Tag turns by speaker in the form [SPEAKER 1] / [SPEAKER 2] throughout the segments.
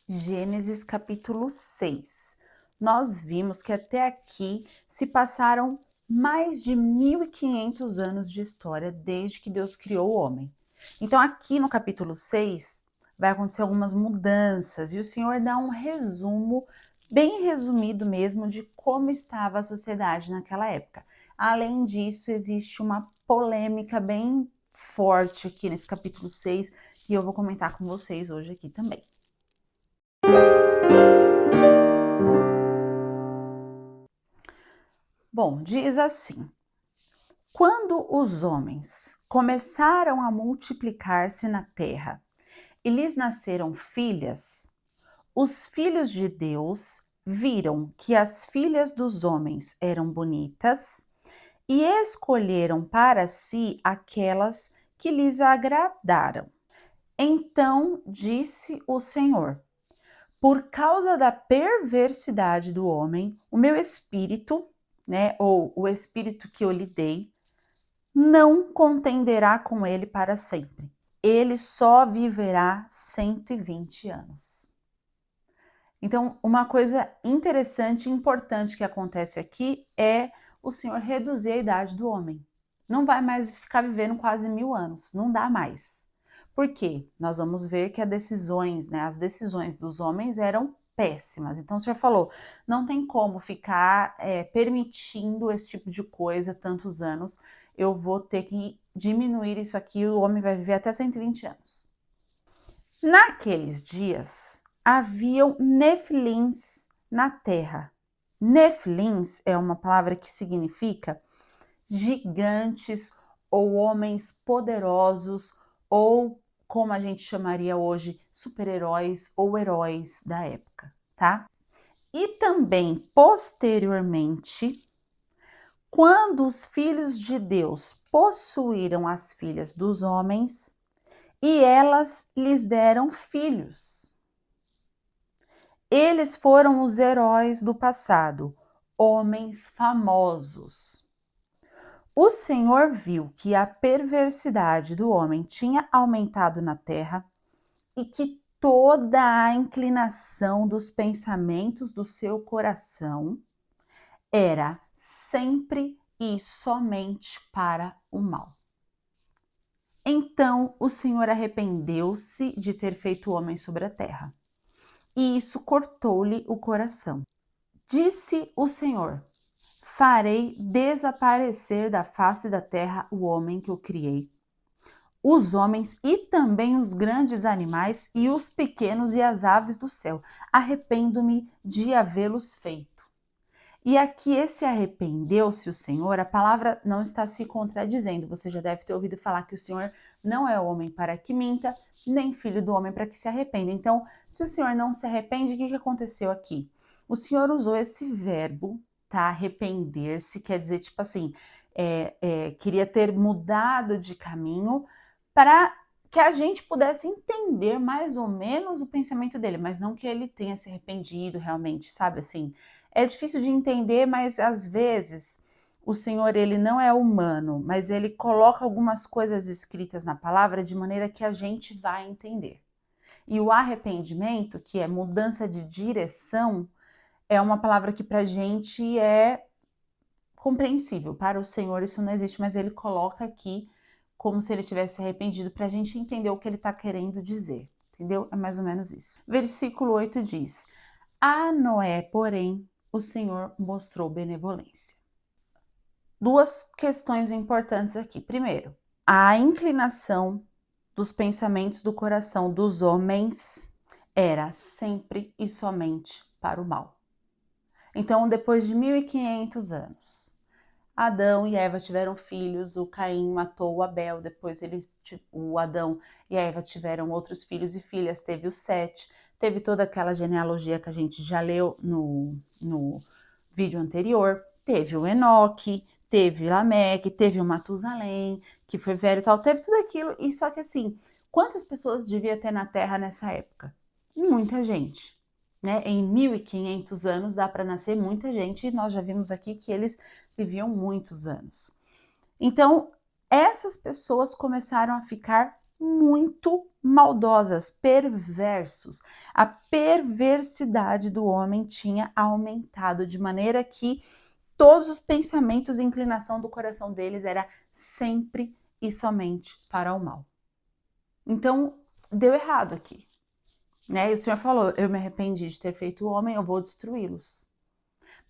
[SPEAKER 1] Gênesis capítulo 6. Nós vimos que até aqui se passaram mais de 1500 anos de história desde que Deus criou o homem. Então aqui no capítulo 6 vai acontecer algumas mudanças e o Senhor dá um resumo, bem resumido mesmo, de como estava a sociedade naquela época. Além disso, existe uma polêmica bem forte aqui nesse capítulo 6 e eu vou comentar com vocês hoje aqui também. Bom, diz assim: quando os homens começaram a multiplicar-se na terra e lhes nasceram filhas, os filhos de Deus viram que as filhas dos homens eram bonitas e escolheram para si aquelas que lhes agradaram. Então disse o Senhor: por causa da perversidade do homem, o meu espírito, ou o espírito que eu lhe dei, não contenderá com ele para sempre. Ele só viverá 120 anos. Então, uma coisa interessante e importante que acontece aqui é o Senhor reduzir a idade do homem. Não vai mais ficar vivendo quase 1000 anos, não dá mais. Por quê? Nós vamos ver que as decisões dos homens eram péssimas. Então o Senhor falou, não tem como ficar permitindo esse tipo de coisa tantos anos, eu vou ter que diminuir isso aqui, o homem vai viver até 120 anos. Naqueles dias, haviam nefilins na terra. Nefilins é uma palavra que significa gigantes ou homens poderosos ou, como a gente chamaria hoje, super-heróis ou heróis da época, tá? E também, posteriormente, quando os filhos de Deus possuíram as filhas dos homens, e elas lhes deram filhos. Eles foram os heróis do passado, homens famosos. O Senhor viu que a perversidade do homem tinha aumentado na terra e que toda a inclinação dos pensamentos do seu coração era sempre e somente para o mal. Então o Senhor arrependeu-se de ter feito o homem sobre a terra, e isso cortou-lhe o coração. Disse o Senhor: farei desaparecer da face da terra o homem que eu criei, os homens e também os grandes animais e os pequenos e as aves do céu. Arrependo-me de havê-los feito. E aqui esse arrependeu-se o Senhor, a palavra não está se contradizendo. Você já deve ter ouvido falar que o Senhor não é homem para que minta, nem filho do homem para que se arrependa. Então, se o Senhor não se arrepende, o que aconteceu aqui? O Senhor usou esse verbo, tá? Arrepender-se, quer dizer, tipo assim, queria ter mudado de caminho para que a gente pudesse entender mais ou menos o pensamento dele, mas não que ele tenha se arrependido realmente, sabe assim? É difícil de entender, mas às vezes o Senhor, ele não é humano, mas ele coloca algumas coisas escritas na palavra de maneira que a gente vai entender. E o arrependimento, que é mudança de direção, é uma palavra que para a gente é compreensível. Para o Senhor isso não existe, mas ele coloca aqui como se ele tivesse arrependido para a gente entender o que ele está querendo dizer. Entendeu? É mais ou menos isso. Versículo 8 diz: a Noé, porém, o Senhor mostrou benevolência. Duas questões importantes aqui. Primeiro, a inclinação dos pensamentos do coração dos homens era sempre e somente para o mal. Então, depois de 1500 anos, Adão e Eva tiveram filhos, o Caim matou o Abel, depois o Adão e a Eva tiveram outros filhos e filhas, teve o Sete, teve toda aquela genealogia que a gente já leu no vídeo anterior, teve o Enoque, teve Lameque, teve o Matusalém, que foi velho e tal, teve tudo aquilo, e só que assim, quantas pessoas devia ter na Terra nessa época? Muita gente. Né? Em 1500 anos dá para nascer muita gente e nós já vimos aqui que eles viviam muitos anos. Então, essas pessoas começaram a ficar muito maldosas, perversos. A perversidade do homem tinha aumentado de maneira que todos os pensamentos e inclinação do coração deles era sempre e somente para o mal. Então, deu errado aqui, né? E o Senhor falou: eu me arrependi de ter feito o homem, eu vou destruí-los.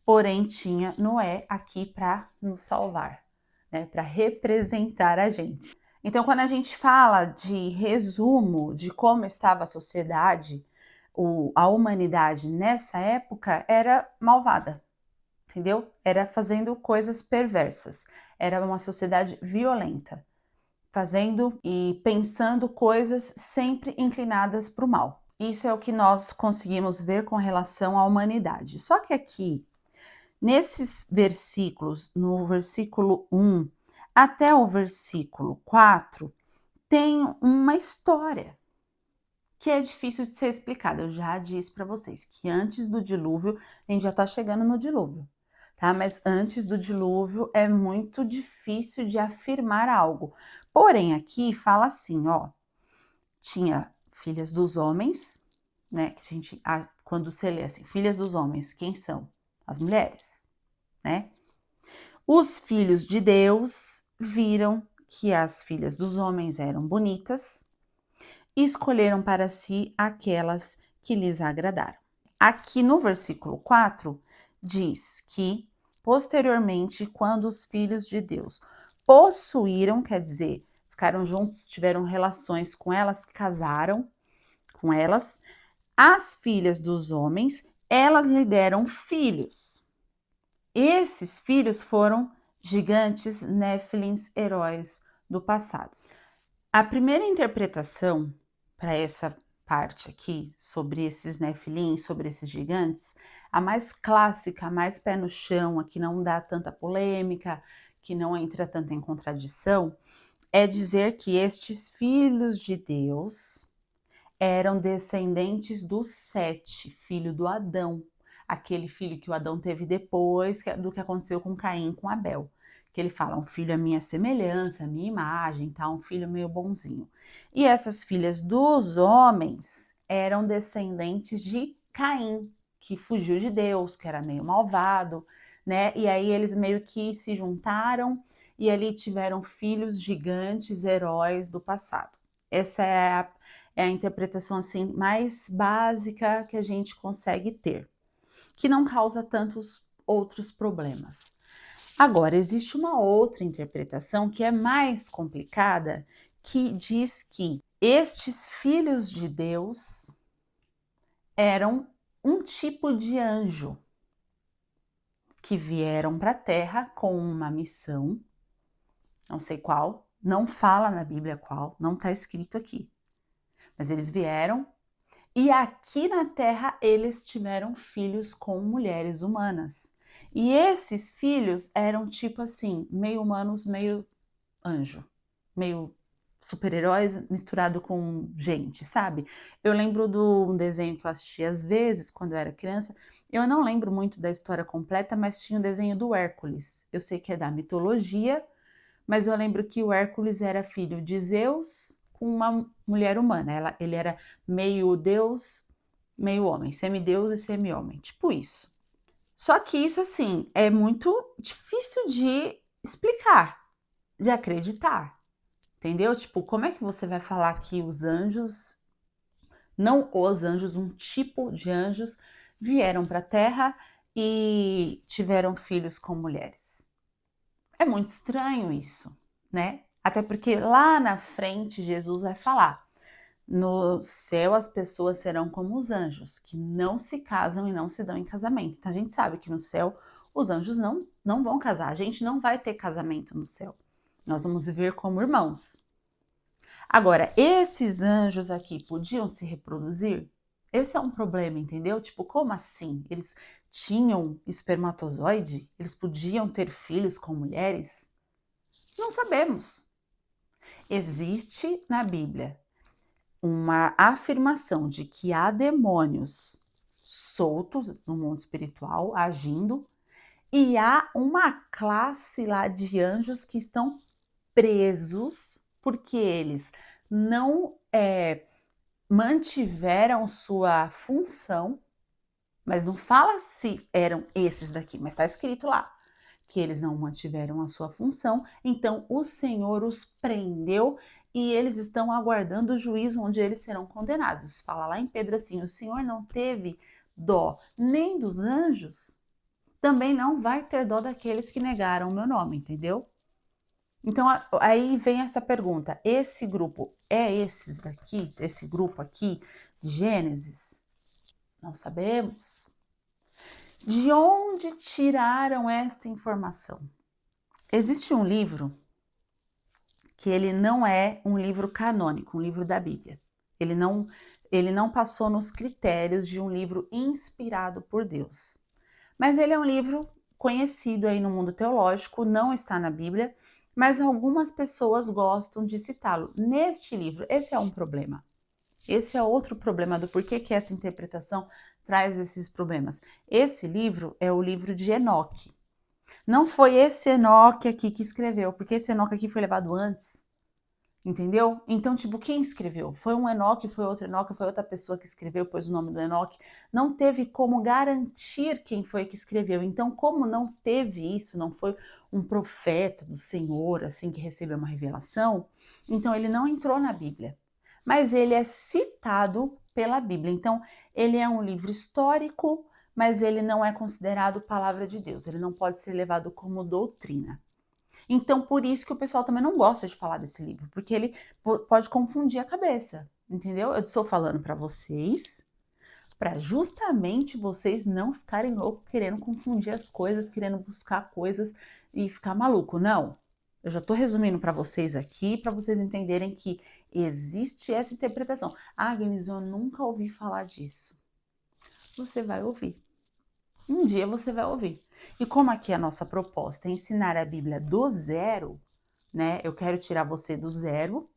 [SPEAKER 1] Porém, tinha Noé aqui para nos salvar, né? Para representar a gente. Então, quando a gente fala de resumo de como estava a sociedade, a humanidade nessa época era malvada, entendeu? Era fazendo coisas perversas, era uma sociedade violenta, fazendo e pensando coisas sempre inclinadas para o mal. Isso é o que nós conseguimos ver com relação à humanidade. Só que aqui, nesses versículos, no versículo 1 até o versículo 4, tem uma história que é difícil de ser explicada. Eu já disse para vocês que antes do dilúvio, a gente já está chegando no dilúvio, tá? Mas antes do dilúvio é muito difícil de afirmar algo. Porém, aqui fala assim, ó, tinha filhas dos homens, né? Que a gente, quando você lê assim, filhas dos homens, quem são? As mulheres, né? Os filhos de Deus viram que as filhas dos homens eram bonitas e escolheram para si aquelas que lhes agradaram. Aqui no versículo 4 diz que, posteriormente, quando os filhos de Deus possuíram, quer dizer, ficaram juntos, tiveram relações com elas, casaram com elas, as filhas dos homens, elas lhe deram filhos. Esses filhos foram gigantes, néfilins, heróis do passado. A primeira interpretação para essa parte aqui, sobre esses nefilins, sobre esses gigantes, a mais clássica, a mais pé no chão, a que não dá tanta polêmica, que não entra tanto em contradição, é dizer que estes filhos de Deus eram descendentes do Sete, filho do Adão, aquele filho que o Adão teve depois do que aconteceu com Caim com Abel. Que ele fala, um filho à minha semelhança, à minha imagem, tá? Um filho meio bonzinho. E essas filhas dos homens eram descendentes de Caim, que fugiu de Deus, que era meio malvado, né? E aí eles meio que se juntaram e ali tiveram filhos gigantes, heróis do passado. Essa é a interpretação assim mais básica que a gente consegue ter, que não causa tantos outros problemas. Agora, existe uma outra interpretação que é mais complicada, que diz que estes filhos de Deus eram um tipo de anjo que vieram para a Terra com uma missão, não sei qual, não fala na Bíblia qual, não está escrito aqui, mas eles vieram e aqui na Terra eles tiveram filhos com mulheres humanas. E esses filhos eram tipo assim, meio humanos, meio anjo, meio super-heróis misturado com gente, sabe? Eu lembro de um desenho que eu assisti às vezes quando eu era criança. Eu não lembro muito da história completa, mas tinha o desenho do Hércules. Eu sei que é da mitologia, mas eu lembro que o Hércules era filho de Zeus com uma mulher humana. Ele era meio deus, meio homem, semideus e semi-homem, tipo isso. Só que isso, assim, é muito difícil de explicar, de acreditar, entendeu? Tipo, como é que você vai falar que os anjos, não os anjos, um tipo de anjos, vieram para a Terra e tiveram filhos com mulheres? É muito estranho isso, né? Até porque lá na frente Jesus vai falar: no céu as pessoas serão como os anjos, que não se casam e não se dão em casamento. Então a gente sabe que no céu os anjos não vão casar, a gente não vai ter casamento no céu. Nós vamos viver como irmãos. Agora, esses anjos aqui podiam se reproduzir? Esse é um problema, entendeu? Tipo, como assim? Eles tinham espermatozoide? Eles podiam ter filhos com mulheres? Não sabemos. Existe na Bíblia uma afirmação de que há demônios soltos no mundo espiritual agindo e há uma classe lá de anjos que estão presos porque eles não mantiveram sua função, mas não fala se eram esses daqui, mas está escrito lá que eles não mantiveram a sua função, então o Senhor os prendeu e eles estão aguardando o juízo onde eles serão condenados. Fala lá em Pedro assim: o Senhor não teve dó nem dos anjos, também não vai ter dó daqueles que negaram o meu nome, entendeu? Então aí vem essa pergunta: esse grupo é esses daqui, esse grupo aqui de Gênesis? Não sabemos. De onde tiraram esta informação? Existe um livro que ele não é um livro canônico, um livro da Bíblia. Ele não passou nos critérios de um livro inspirado por Deus. Mas ele é um livro conhecido aí no mundo teológico, não está na Bíblia, mas algumas pessoas gostam de citá-lo. Neste livro, esse é um problema. Esse é outro problema do porquê que essa interpretação traz esses problemas. Esse livro é o livro de Enoque. Não foi esse Enoque aqui que escreveu, porque esse Enoque aqui foi levado antes, entendeu? Então, tipo, quem escreveu? Foi um Enoque, foi outro Enoque, foi outra pessoa que escreveu, pôs o nome do Enoque. Não teve como garantir quem foi que escreveu. Então, como não teve isso, não foi um profeta do Senhor, assim, que recebeu uma revelação, então ele não entrou na Bíblia. Mas ele é citado pela Bíblia. Então, ele é um livro histórico, mas ele não é considerado palavra de Deus. Ele não pode ser levado como doutrina. Então, por isso que o pessoal também não gosta de falar desse livro, porque ele pode confundir a cabeça, entendeu? Eu estou falando para vocês, para justamente vocês não ficarem loucos querendo confundir as coisas, querendo buscar coisas e ficar maluco. Não. Eu já estou resumindo para vocês aqui, para vocês entenderem que existe essa interpretação. Ah, Agnes, eu nunca ouvi falar disso. Você vai ouvir. Um dia você vai ouvir. E como aqui a nossa proposta é ensinar a Bíblia do zero, né? Eu quero tirar você do zero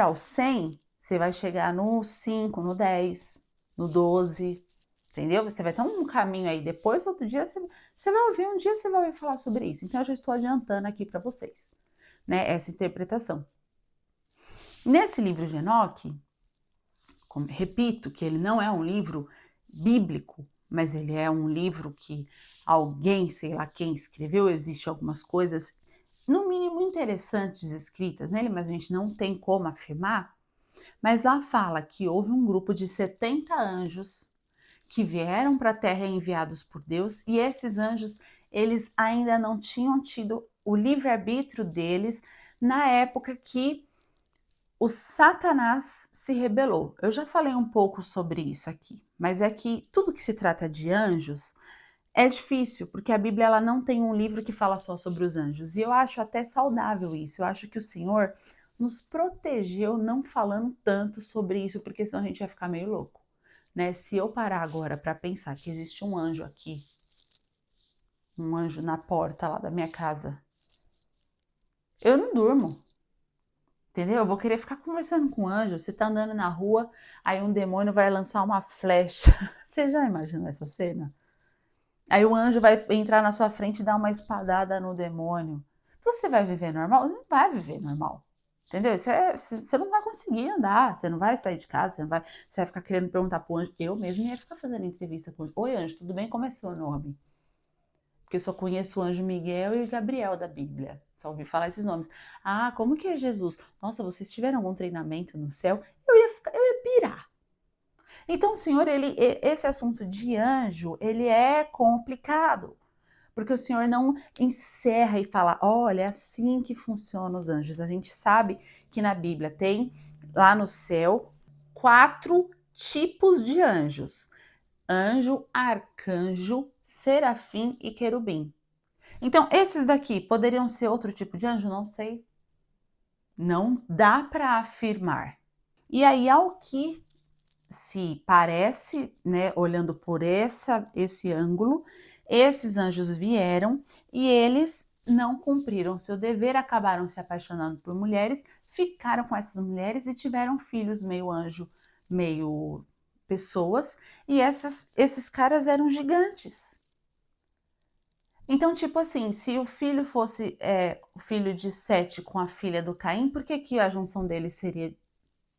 [SPEAKER 1] ao 100, você vai chegar no 5, no 10, no 12, entendeu? Você vai ter um caminho aí. Depois, outro dia, você vai ouvir, um dia você vai ouvir falar sobre isso. Então, eu já estou adiantando aqui para vocês, né? Essa interpretação. Nesse livro de Enoque, repito que ele não é um livro bíblico, mas ele é um livro que alguém, sei lá quem escreveu, existe algumas coisas, no mínimo interessantes escritas nele, mas a gente não tem como afirmar. Mas lá fala que houve um grupo de 70 anjos que vieram para a Terra enviados por Deus, e esses anjos, eles ainda não tinham tido o livre-arbítrio deles na época que o Satanás se rebelou. Eu já falei um pouco sobre isso aqui, mas é que tudo que se trata de anjos é difícil, porque a Bíblia ela não tem um livro que fala só sobre os anjos. E eu acho até saudável isso. Eu acho que o Senhor nos protegeu não falando tanto sobre isso, porque senão a gente ia ficar meio louco, né? Se eu parar agora para pensar que existe um anjo aqui, um anjo na porta lá da minha casa, eu não durmo. Entendeu? Eu vou querer ficar conversando com o anjo. Você tá andando na rua, aí um demônio vai lançar uma flecha. Você já imaginou essa cena? Aí o anjo vai entrar na sua frente e dar uma espadada no demônio. Você vai viver normal? Não vai viver normal. Entendeu? Você não vai conseguir andar, você não vai sair de casa, você vai ficar querendo perguntar pro anjo. Eu mesmo ia ficar fazendo entrevista com ele. Oi, anjo, tudo bem? Como é seu nome? Porque eu só conheço o anjo Miguel e o Gabriel da Bíblia. Só ouvi falar esses nomes. Ah, como que é Jesus? Nossa, vocês tiveram algum treinamento no céu? Eu ia pirar. Então, Senhor, esse assunto de anjo, ele é complicado. Porque o Senhor não encerra e fala, olha, é assim que funcionam os anjos. A gente sabe que na Bíblia tem, lá no céu, 4 tipos de anjos. Anjo, arcanjo, serafim e querubim. Então, esses daqui poderiam ser outro tipo de anjo? Não sei. Não dá para afirmar. E aí, ao que se parece, né, olhando por esse ângulo, esses anjos vieram e eles não cumpriram seu dever, acabaram se apaixonando por mulheres, ficaram com essas mulheres e tiveram filhos meio anjo, meio pessoas, e esses caras eram gigantes. Então, tipo assim, se o filho fosse o filho de Sete com a filha do Caim, por que que a junção deles seria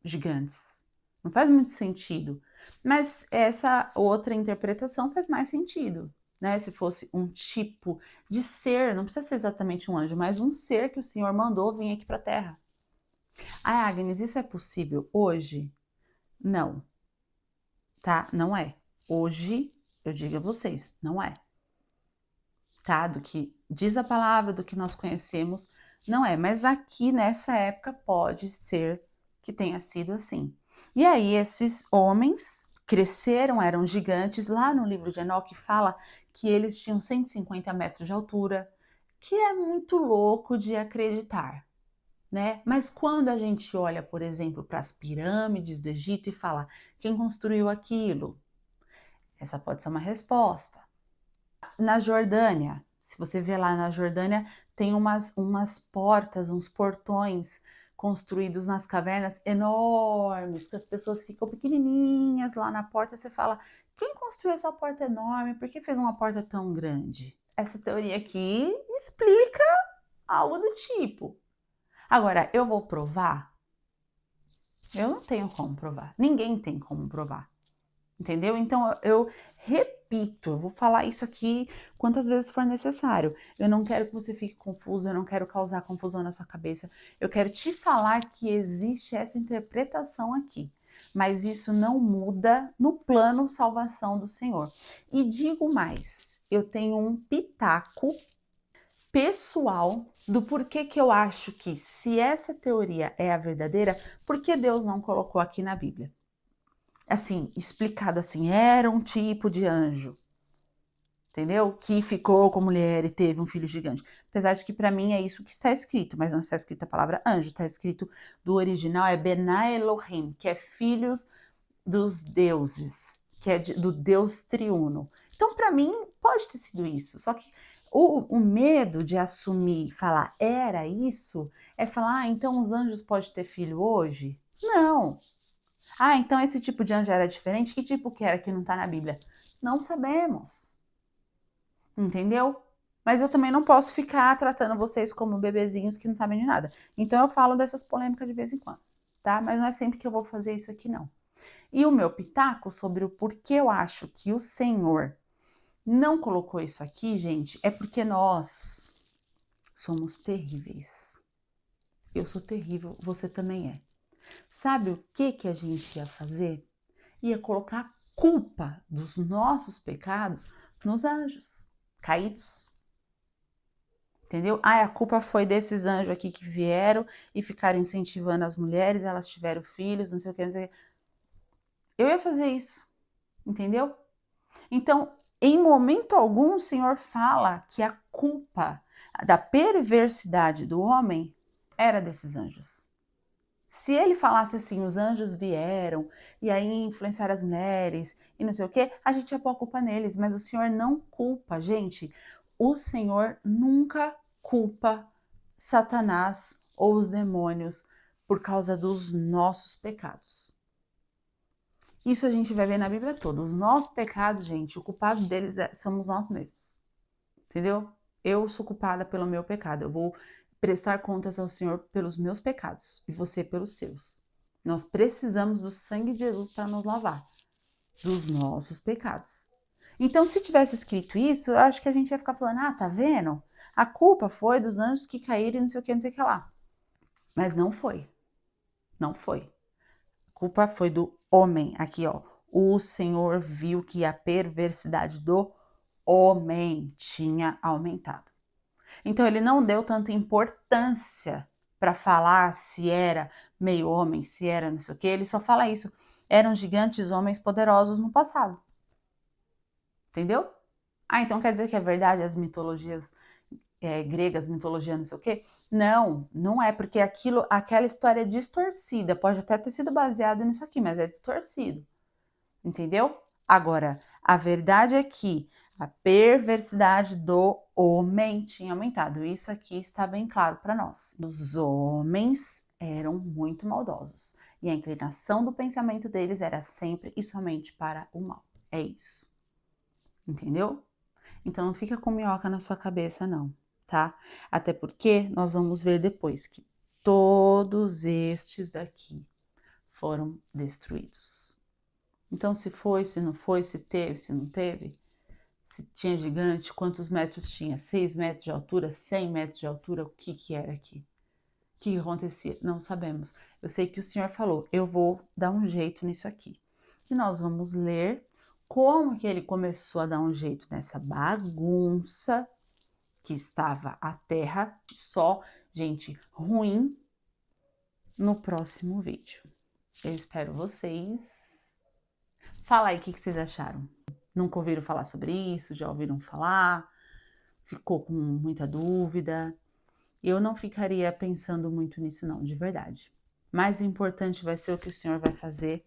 [SPEAKER 1] gigantes? Não faz muito sentido. Mas essa outra interpretação faz mais sentido, né? Se fosse um tipo de ser, não precisa ser exatamente um anjo, mas um ser que o Senhor mandou vir aqui para a Terra. Ah, Agnes, isso é possível hoje? Não, tá? Não é. Hoje, eu digo a vocês, não é. Tá? Do que diz a palavra, do que nós conhecemos, não é. Mas aqui nessa época pode ser que tenha sido assim. E aí esses homens cresceram, eram gigantes. Lá no livro de Enoque fala que eles tinham 150 metros de altura, que é muito louco de acreditar, né? Mas quando a gente olha, por exemplo, para as pirâmides do Egito e fala quem construiu aquilo, essa pode ser uma resposta. Na Jordânia, se você vê lá na Jordânia, tem umas portas, uns portões construídos nas cavernas enormes, que as pessoas ficam pequenininhas lá na porta. Você fala, quem construiu essa porta enorme? Por que fez uma porta tão grande? Essa teoria aqui explica algo do tipo. Agora, eu vou provar? Eu não tenho como provar. Ninguém tem como provar. Entendeu? Então eu repito, eu vou falar isso aqui quantas vezes for necessário. Eu não quero que você fique confuso, eu não quero causar confusão na sua cabeça. Eu quero te falar que existe essa interpretação aqui, mas isso não muda no plano salvação do Senhor. E digo mais, eu tenho um pitaco pessoal do porquê que eu acho que, se essa teoria é a verdadeira, por que Deus não colocou aqui na Bíblia? Assim, explicado assim, era um tipo de anjo, entendeu? Que ficou com mulher e teve um filho gigante. Apesar de que para mim é isso que está escrito, mas não está escrito a palavra anjo, está escrito do original é Benai Elohim, que é filhos dos deuses, que é do Deus triuno. Então, para mim, pode ter sido isso. Só que o medo de assumir, falar era isso, é falar, então os anjos podem ter filho hoje? Não. Ah, então esse tipo de anjo era diferente? Que tipo que era que não está na Bíblia? Não sabemos. Entendeu? Mas eu também não posso ficar tratando vocês como bebezinhos que não sabem de nada. Então eu falo dessas polêmicas de vez em quando, tá? Mas não é sempre que eu vou fazer isso aqui, não. E o meu pitaco sobre o porquê eu acho que o Senhor não colocou isso aqui, gente, é porque nós somos terríveis. Eu sou terrível, você também é. Sabe o que que a gente ia fazer? Ia colocar a culpa dos nossos pecados nos anjos caídos. Entendeu? Ah, a culpa foi desses anjos aqui que vieram e ficaram incentivando as mulheres, elas tiveram filhos, não sei o que, não sei o que. Eu ia fazer isso, entendeu? Então, em momento algum, o Senhor fala que a culpa da perversidade do homem era desses anjos. Se ele falasse assim, os anjos vieram e aí influenciaram as mulheres e não sei o que, a gente ia pôr a culpa neles, mas o Senhor não culpa, gente. O Senhor nunca culpa Satanás ou os demônios por causa dos nossos pecados. Isso a gente vai ver na Bíblia toda. Os nossos pecados, gente, o culpado deles somos nós mesmos. Entendeu? Eu sou culpada pelo meu pecado. Eu vou prestar contas ao Senhor pelos meus pecados e você pelos seus. Nós precisamos do sangue de Jesus para nos lavar dos nossos pecados. Então, se tivesse escrito isso, eu acho que a gente ia ficar falando: ah, tá vendo? A culpa foi dos anjos que caíram e não sei o que, não sei o que lá. Mas não foi. Não foi. A culpa foi do homem. Aqui, ó. O Senhor viu que a perversidade do homem tinha aumentado. Então ele não deu tanta importância para falar se era meio homem, se era não sei o que, ele só fala isso. Eram gigantes homens poderosos no passado. Entendeu? Ah, então quer dizer que é verdade as mitologias gregas, mitologia não sei o quê? Não, não é, porque aquela história é distorcida. Pode até ter sido baseada nisso aqui, mas é distorcido. Entendeu? Agora, a verdade é que a perversidade do homem tinha aumentado. Isso aqui está bem claro para nós. Os homens eram muito maldosos e a inclinação do pensamento deles era sempre e somente para o mal. É isso. Entendeu? Então não fica com minhoca na sua cabeça não, tá? Até porque nós vamos ver depois que todos estes daqui foram destruídos. Então se foi, se não foi, se teve, se não teve, se tinha gigante, quantos metros tinha? 6 metros de altura, 100 metros de altura, o que que era aqui? O que acontecia? Não sabemos. Eu sei que o Senhor falou, eu vou dar um jeito nisso aqui. E nós vamos ler como que ele começou a dar um jeito nessa bagunça que estava a terra, só gente ruim, no próximo vídeo. Eu espero vocês. Fala aí o que vocês acharam. Nunca ouviram falar sobre isso? Já ouviram falar? Ficou com muita dúvida? Eu não ficaria pensando muito nisso não, de verdade. Mais importante vai ser o que o Senhor vai fazer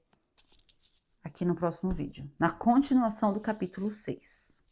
[SPEAKER 1] aqui no próximo vídeo, na continuação do capítulo 6.